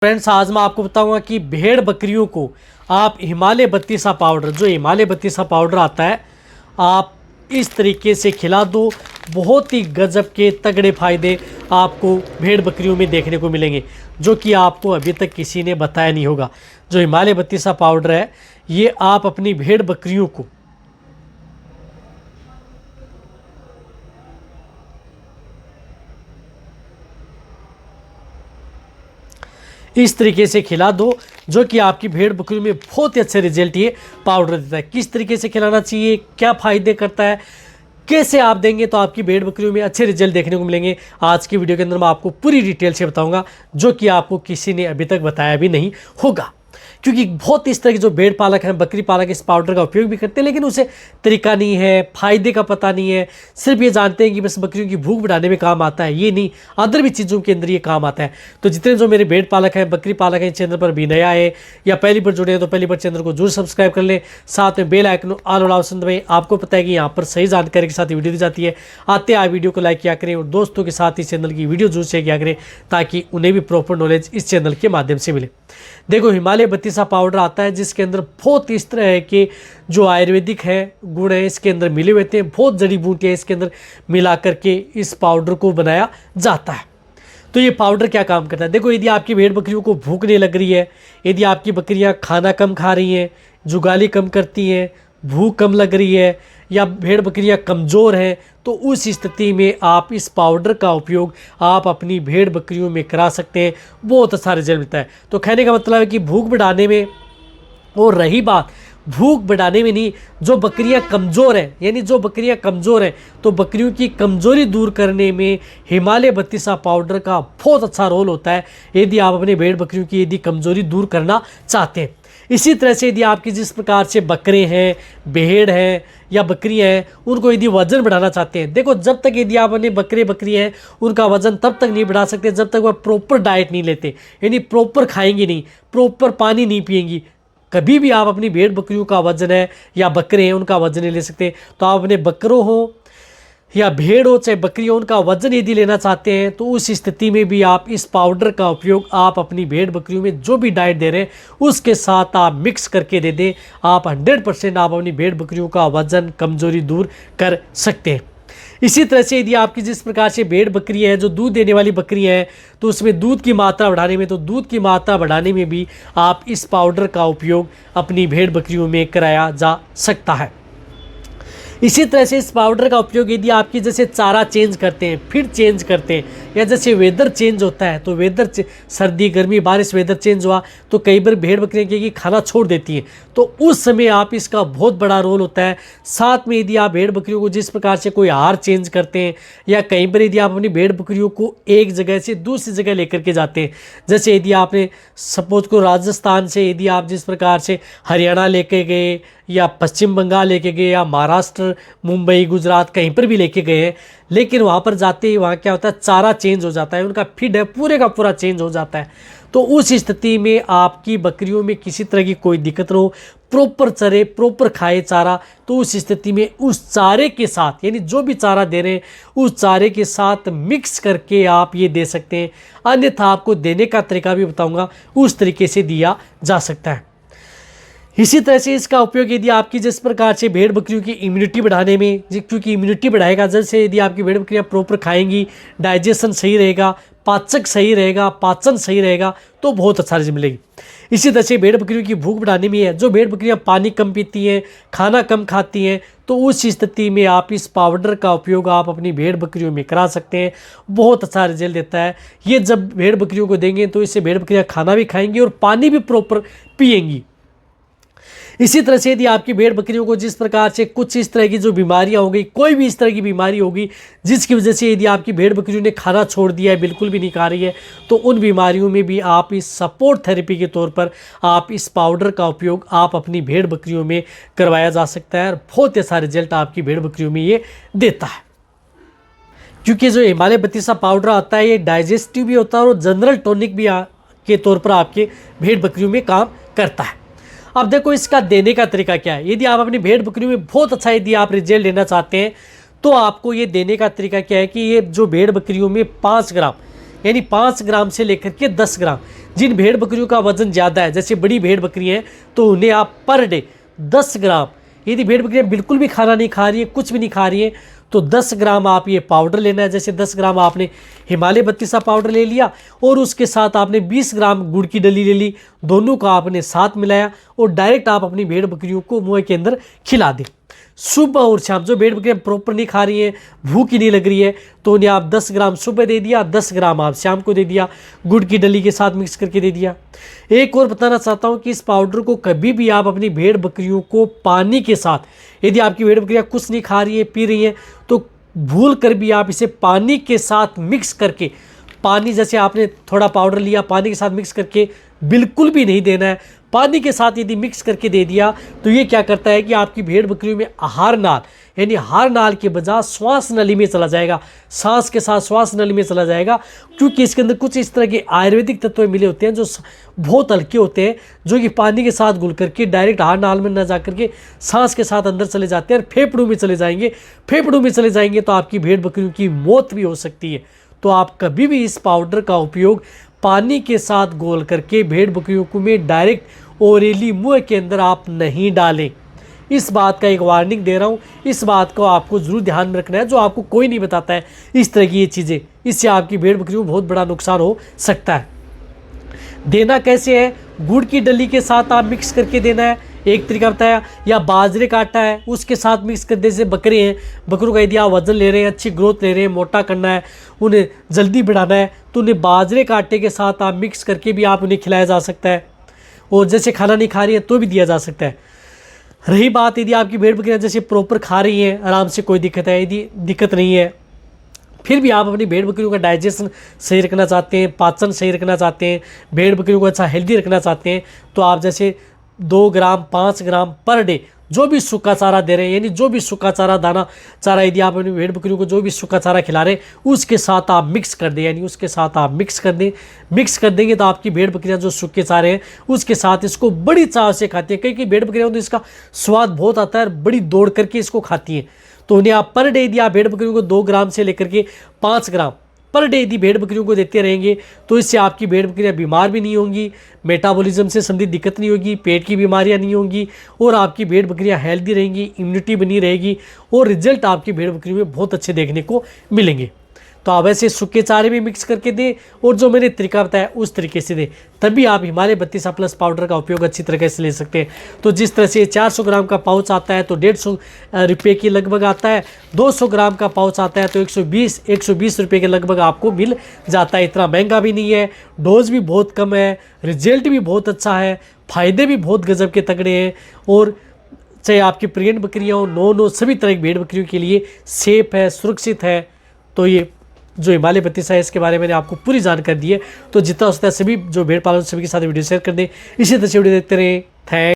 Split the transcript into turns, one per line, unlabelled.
Friends, आज मैं आपको बताऊंगा कि भेड़ बकरियों को आप हिमालय बत्तीसा पाउडर, जो हिमालय बत्तीसा पाउडर आता है, आप इस तरीके से खिला दो। बहुत ही गजब के तगड़े फायदे आपको भेड़ बकरियों में देखने को मिलेंगे, जो कि आपको अभी तक किसी ने बताया नहीं होगा। जो हिमालय बत्तीसा पाउडर है, ये आप अपनी भेड़ बकरियों को इस तरीके से खिला दो, जो कि आपकी भेड़ बकरियों में बहुत ही अच्छे रिजल्ट ये पाउडर देता है। किस तरीके से खिलाना चाहिए, क्या फ़ायदे करता है, कैसे आप देंगे तो आपकी भेड़ बकरियों में अच्छे रिजल्ट देखने को मिलेंगे, आज की वीडियो के अंदर मैं आपको पूरी डिटेल से बताऊंगा, जो कि आपको किसी ने अभी तक बताया भी नहीं होगा। क्योंकि बहुत इस तरह के जो भेड़ पालक हैं, बकरी पालक इस पाउडर का उपयोग भी करते हैं, लेकिन उसे तरीका नहीं है, फायदे का पता नहीं है। सिर्फ ये जानते हैं कि बस बकरियों की भूख बढ़ाने में काम आता है, ये नहीं, अदर भी चीज़ों के अंदर ये काम आता है। तो जितने जो मेरे भेड़ पालक हैं, बकरी पालक हैं, चैनल पर भी नया है या पहली बार जुड़े हैं तो पहली बार चैनल को जरूर सब्सक्राइब कर लें, साथ में बेल आइकन ऑल वाला ऑप्शन दबाएं। आपको पता है कि यहाँ पर सही जानकारी के साथ वीडियो दी जाती है। आते आप वीडियो को लाइक किया करें और दोस्तों के साथ इस चैनल की वीडियो जरूर शेयर किया करें, ताकि उन्हें भी प्रॉपर नॉलेज इस चैनल के माध्यम से मिले। देखो, हिमालय बत्तीसा पाउडर आता है, जिसके अंदर बहुत इस तरह है कि जो आयुर्वेदिक है गुण है इसके अंदर मिले हुए थे, बहुत जड़ी बूटियाँ इसके अंदर मिला करके इस पाउडर को बनाया जाता है। तो ये पाउडर क्या काम करता है? देखो, यदि आपकी भेड़ बकरियों को भूख नहीं लग रही है, यदि आपकी बकरियां खाना कम खा रही हैं, जुगाली कम करती हैं, भूख कम लग रही है, या भेड़ बकरियां कमज़ोर हैं, तो उस स्थिति में आप इस पाउडर का उपयोग आप अपनी भेड़ बकरियों में करा सकते हैं। बहुत अच्छा रिजल्ट मिलता है। तो कहने का मतलब है कि भूख बढ़ाने में, और रही बात भूख बढ़ाने में नहीं, जो बकरियां कमज़ोर हैं, यानी जो बकरियां कमज़ोर हैं, तो बकरियों की कमज़ोरी दूर करने में हिमालय बत्तीसा पाउडर का बहुत अच्छा रोल होता है, यदि आप अपने भेड़ बकरियों की यदि कमज़ोरी दूर करना चाहते हैं। इसी तरह से यदि आपकी जिस प्रकार से बकरे हैं, भेड़ हैं या बकरियां हैं, उनको यदि वजन बढ़ाना चाहते हैं, देखो, जब तक यदि आप अपने बकरे बकरियां हैं उनका वजन तब तक नहीं बढ़ा सकते जब तक वह प्रॉपर डाइट नहीं लेते, यानी प्रॉपर खाएंगी नहीं, प्रॉपर पानी नहीं पिएंगी। कभी भी आप अपनी भेड़ बकरियों का वजन है या बकरे हैं उनका वजन नहीं ले सकते। तो आप अपने बकरों हो या भेड़ हो चाहे बकरी हो, उनका वजन यदि लेना चाहते हैं, तो उस स्थिति में भी आप इस पाउडर का उपयोग आप अपनी भेड़ बकरियों में जो भी डाइट दे रहे हैं उसके साथ आप मिक्स करके दे दें। आप 100% आप अपनी भेड़ बकरियों का वजन कमज़ोरी दूर कर सकते हैं। इसी तरह से यदि आपकी जिस प्रकार से भेड़ बकरी है, जो दूध देने वाली बकरी है, तो उसमें दूध की मात्रा बढ़ाने में, तो दूध की मात्रा बढ़ाने में भी आप इस पाउडर का उपयोग अपनी भेड़ बकरियों में कराया जा सकता है। इसी तरह से इस पाउडर का उपयोग यदि आपकी जैसे चारा चेंज करते हैं, फिर चेंज करते हैं, या जैसे वेदर चेंज होता है, तो सर्दी गर्मी बारिश वेदर चेंज हुआ तो कई बार भेड़ बकरियाँ की खाना छोड़ देती हैं, तो उस समय आप इसका बहुत बड़ा रोल होता है। साथ में यदि आप भेड़ बकरियों को जिस प्रकार से कोई आहार चेंज करते हैं, या कई बार यदि आप अपनी भेड़ बकरियों को एक जगह से दूसरी जगह लेकर के जाते हैं, जैसे यदि आपने सपोज को राजस्थान से यदि आप जिस प्रकार से हरियाणा लेके गए, या पश्चिम बंगाल लेके गए, या महाराष्ट्र, मुंबई, गुजरात कहीं पर भी लेके गए हैं, लेकिन वहाँ पर जाते ही वहाँ क्या होता है, चारा चेंज हो जाता है, उनका फीड है पूरे का पूरा चेंज हो जाता है। तो उस स्थिति में आपकी बकरियों में किसी तरह की कोई दिक्कत ना हो, प्रॉपर चरे, प्रॉपर खाए चारा, तो उस स्थिति में उस चारे के साथ, यानी जो भी चारा दे रहे हैं उस चारे के साथ मिक्स करके आप ये दे सकते हैं। अन्यथा आपको देने का तरीका भी बताऊँगा, उस तरीके से दिया जा सकता है। इसी तरह से इसका उपयोग यदि आपकी जिस प्रकार से भेड़ बकरियों की इम्यूनिटी बढ़ाने में, क्योंकि इम्यूनिटी बढ़ाएगा, जैसे यदि आपकी भेड़ बकरियां प्रॉपर खाएंगी, डाइजेशन सही रहेगा, पाचक सही रहेगा, पाचन सही रहेगा, तो बहुत अच्छा रिजल्ट मिलेगी। इसी तरह से भेड़ बकरियों की भूख बढ़ाने में है, जो भेड़ बकरियां पानी कम पीती हैं, खाना कम खाती हैं, तो उस स्थिति में आप इस पाउडर का उपयोग आप अपनी भेड़ बकरियों में करा सकते हैं। बहुत अच्छा रिजल्ट देता है। ये जब भेड़ बकरियों को देंगे तो इससे भेड़ बकरियाँ खाना भी खाएंगी और पानी भी प्रॉपर पिएंगी। इसी तरह से यदि आपकी भेड़ बकरियों को जिस प्रकार से कुछ इस तरह की जो बीमारियां हो गई, कोई भी इस तरह की बीमारी होगी जिसकी वजह से यदि आपकी भेड़ बकरियों ने खाना छोड़ दिया है, बिल्कुल भी नहीं खा रही है, तो उन बीमारियों में भी आप इस सपोर्ट थेरेपी के तौर पर आप इस पाउडर का उपयोग आप अपनी भेड़ बकरियों में करवाया जा सकता है, और बहुत अच्छा रिजल्ट आपकी भेड़ बकरियों में ये देता है। क्योंकि जो हिमालय बत्तीसा पाउडर आता है, ये डाइजेस्टिव भी होता है और जनरल टॉनिक भी के तौर पर आपके भेड़ बकरियों में काम करता है। अब देखो, इसका देने का तरीका क्या है। यदि आप अपनी भेड़ बकरियों में बहुत अच्छा यदि आप रिजल्ट लेना चाहते हैं, तो आपको ये देने का तरीका क्या है कि ये जो भेड़ बकरियों में 5 ग्राम यानी 5 ग्राम से लेकर के 10 ग्राम। जिन भेड़ बकरियों का वजन ज़्यादा है, जैसे बड़ी भेड़ बकरी हैं, तो उन्हें आप पर डे 10 ग्राम, यदि भेड़ बकरियाँ बिल्कुल भी खाना नहीं खा रही है, कुछ भी नहीं खा रही है, तो 10 ग्राम आप ये पाउडर लेना है। जैसे 10 ग्राम आपने हिमालय बत्तीसा पाउडर ले लिया और उसके साथ आपने 20 ग्राम गुड़ की डली ले ली, दोनों का आपने साथ मिलाया और डायरेक्ट आप अपनी भेड़ बकरियों को मुँह के अंदर खिला दें। सुबह और शाम, जो भेड़ बकरियाँ प्रॉपर नहीं खा रही हैं, भूख ही नहीं लग रही है, तो उन्हें आप 10 ग्राम सुबह दे दिया, 10 ग्राम आप शाम को दे दिया, गुड़ की डली के साथ मिक्स करके दे दिया। एक और बताना चाहता हूँ कि इस पाउडर को कभी भी आप अपनी भेड़ बकरियों को पानी के साथ, यदि आपकी भेड़ बकरियाँ कुछ नहीं खा रही है, पी रही हैं, तो भूल कर भी आप इसे पानी के साथ मिक्स करके, पानी जैसे आपने थोड़ा पाउडर लिया, पानी के साथ मिक्स करके बिल्कुल भी नहीं देना है। पानी के साथ यदि मिक्स करके दे दिया तो ये क्या करता है कि आपकी भेड़ बकरियों में आहार नाल, यानी हार नाल के बजाय श्वास नली में चला जाएगा, सांस के साथ श्वास नली में चला जाएगा, क्योंकि इसके अंदर कुछ इस तरह के आयुर्वेदिक तत्व मिले होते हैं जो बहुत हल्के होते हैं, जो कि पानी के साथ घुल करके डायरेक्ट हार नाल में न जा करके सांस के साथ अंदर चले जाते हैं और फेफड़ों में चले जाएंगे। फेफड़ों में चले जाएंगे तो आपकी भेड़ बकरियों की मौत भी हो सकती है। तो आप कभी भी इस पाउडर का उपयोग पानी के साथ घोल करके भेड़ बकरियों को में डायरेक्ट ओरली मुंह के अंदर आप नहीं डालें। इस बात का एक वार्निंग दे रहा हूँ, इस बात को आपको ज़रूर ध्यान में रखना है, जो आपको कोई नहीं बताता है इस तरह की ये चीज़ें। इससे आपकी भेड़ बकरियों को बहुत बड़ा नुकसान हो सकता है। देना कैसे है? गुड़ की डली के साथ आप मिक्स करके देना है, एक तरीका बताया, या बाजरे का आटा है उसके साथ मिक्स कर दे। जैसे बकरे हैं, बकरों का यदि आप वजन ले रहे हैं, अच्छी ग्रोथ ले रहे हैं, मोटा करना है, उन्हें जल्दी बढ़ाना है, तो उन्हें बाजरे का आटे के साथ आप मिक्स करके भी आप उन्हें खिलाया जा सकता है। और जैसे खाना नहीं खा रही है तो भी दिया जा सकता है। रही बात यदि आपकी भेड़ बकरियाँ जैसे प्रॉपर खा रही हैं, आराम से, कोई दिक्कत है, यदि दिक्कत नहीं है, फिर भी आप अपनी भेड़ बकरियों का डाइजेशन सही रखना चाहते हैं, पाचन सही रखना चाहते हैं, भेड़ बकरियों को अच्छा हेल्दी रखना चाहते हैं, तो आप जैसे 2 ग्राम 5 ग्राम पर डे जो भी सूखा चारा दे रहे हैं, यानी जो भी सूखा चारा, दाना चारा यदि आप अपनी भेड़ बकरियों को जो भी सूखा चारा खिला रहे हैं उसके साथ आप मिक्स कर दें, यानी उसके साथ आप मिक्स कर दें। मिक्स कर देंगे तो आपकी भेड़ बकरियां जो सूखे चारे हैं उसके साथ इसको बड़ी चाव से खाती हैं। कई भेड़ बकरियां तो इसका स्वाद बहुत आता है, बड़ी दौड़ करके इसको खाती हैं। तो उन्हें आप पर डे यदि आप भेड़ बकरियों को 2 ग्राम से लेकर के 5 ग्राम पर डे यदि भेड़ बकरियों को देते रहेंगे तो इससे आपकी भेड़ बकरियां बीमार भी नहीं होंगी, मेटाबॉलिज्म से संबंधित दिक्कत नहीं होगी, पेट की बीमारियां नहीं होंगी, और आपकी भेड़ बकरियां हेल्दी रहेंगी, इम्यूनिटी बनी रहेगी, और रिजल्ट आपकी भेड़ बकरियों में बहुत अच्छे देखने को मिलेंगे। तो आप ऐसे सूखे चारे भी मिक्स करके दें और जो मैंने तरीका बताया उस तरीके से दें, तभी आप हिमालय बत्तीसा प्लस पाउडर का उपयोग अच्छी तरीके से ले सकते हैं। तो जिस तरह से 400 ग्राम का पाउच आता है तो 150 रुपये के लगभग आता है, 200 ग्राम का पाउच आता है तो 120 रुपये के लगभग आपको मिल जाता है। इतना महंगा भी नहीं है, डोज भी बहुत कम है, रिजल्ट भी बहुत अच्छा है, फ़ायदे भी बहुत गजब के तगड़े हैं, और चाहे आपकी प्रेग्नेंट बकरियाँ हो, नो सभी तरह की भेड़ बकरियों के लिए सेफ है, सुरक्षित है। तो ये जो हिमालय बत्तीसा है इसके बारे में मैंने आपको पूरी जानकारी दी है। तो जितना हो सकता है सभी जो भेड़ पालन सभी के साथ वीडियो शेयर कर दें। इसी तरह से वीडियो देखते रहें। थैंक